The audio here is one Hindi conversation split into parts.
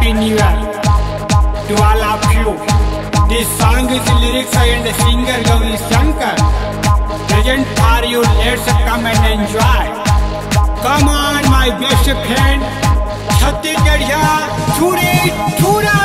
Happy New Year to all of you. This song is lyrics and singer Gauri Shankar. Present for you, let's come and enjoy. Come on my best friend, Chhattisgarhya, Churi Chura.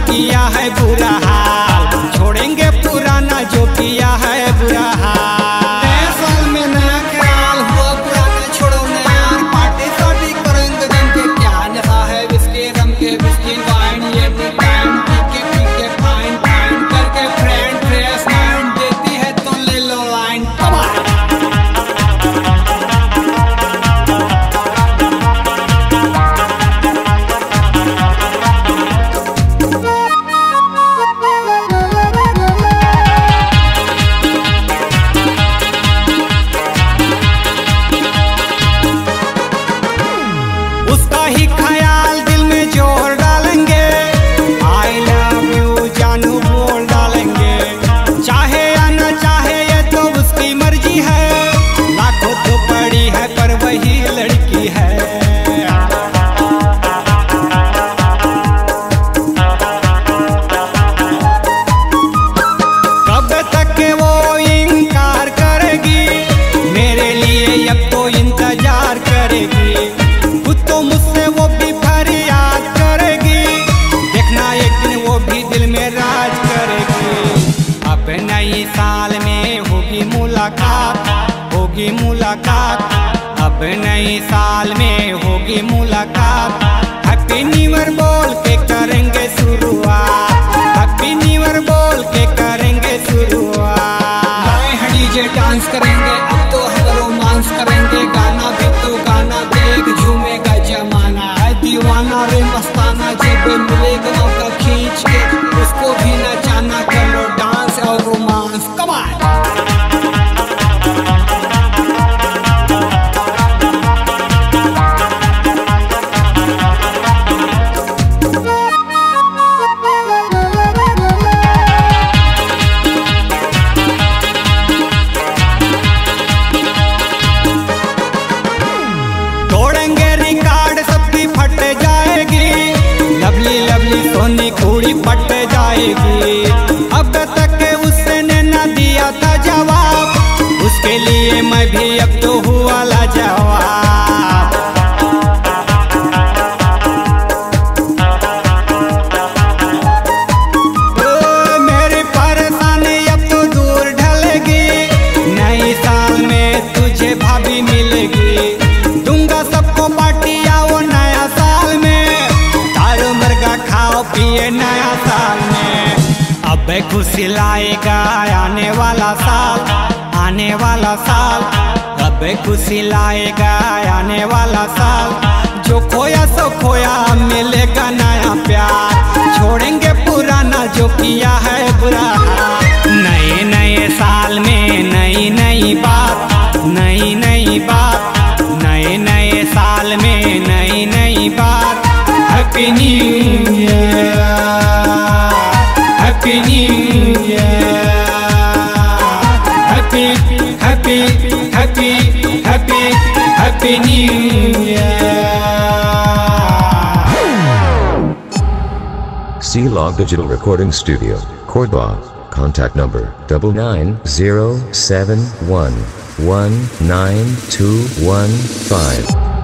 किया है बुरा हाल, छोड़ेंगे पुराना जो किया है बुरा हाल। नया साल में नया ख्याल, हुआ पुराना छोड़ो नया, पार्टी शादी करेंगे दिन के क्या नशा है विस्की रम के विस्की वाइन, ये टाइम पी के फाइन फाइन करके फ्रेंड फ्रेश माइंड देती है तो ले लो लाइन। उसका ही ख्याल दिल में जोर डालेंगे, आई लव यू जानू बोल डालेंगे, चाहे या न चाहे ये तो उसकी मर्जी है, लाखों तो पड़ी है पर वही लड़की है। कब तक वो इनकार करेगी, मेरे लिए अब तो इंतजार करेगी, तो मुझसे वो भी फरियाद करेगी, देखना एक दिन वो भी दिल में राज करेगी। अब नई साल में होगी मुलाकात, होगी मुलाकात, अब नई साल में होगी मुलाकात। हैप्पी न्यू ईयर बोल के करेंगे शुरुआत, हैप्पी न्यू ईयर बोल के करेंगे शुरुआत। नए डीजे डांस करेंगे, अब तो हम रोमांस करेंगे, गाना भी तो गाना देख झूमेगा जमाना है दीवाना रे मस्ताना, जब मिलेगा मौका खींच के उसको भी नचाना, करो डांस और रोमांस। कम ऑन सोनी कुड़ी पट जाएगी, अब तक उसने न दिया था जवाब, उसके लिए मैं भी अब तो हुआ लाजवाब। मेरी परेशानी अब तो दूर ढलेगी, नई साल में तुझे भाभी मिलेगी, दूंगा सबको पार्टी आओ नया साल में, खाओ पिए नया साल में। अब खुशी लाएगा आने वाला साल, आने वाला साल, अब खुशी लाएगा आने वाला साल, जो खोया सो खोया मिलेगा नया प्यार, छोड़ेंगे पुराना जो किया है बुरा। नए नए साल में नई नई बात, नई नई बात, नए नए साल में नई नई बात। Happy New Year, Happy New Year, Happy, Happy, Happy, Happy, Happy New Year. C-Log Digital Recording Studio, Cordoba. Contact number 99071192115.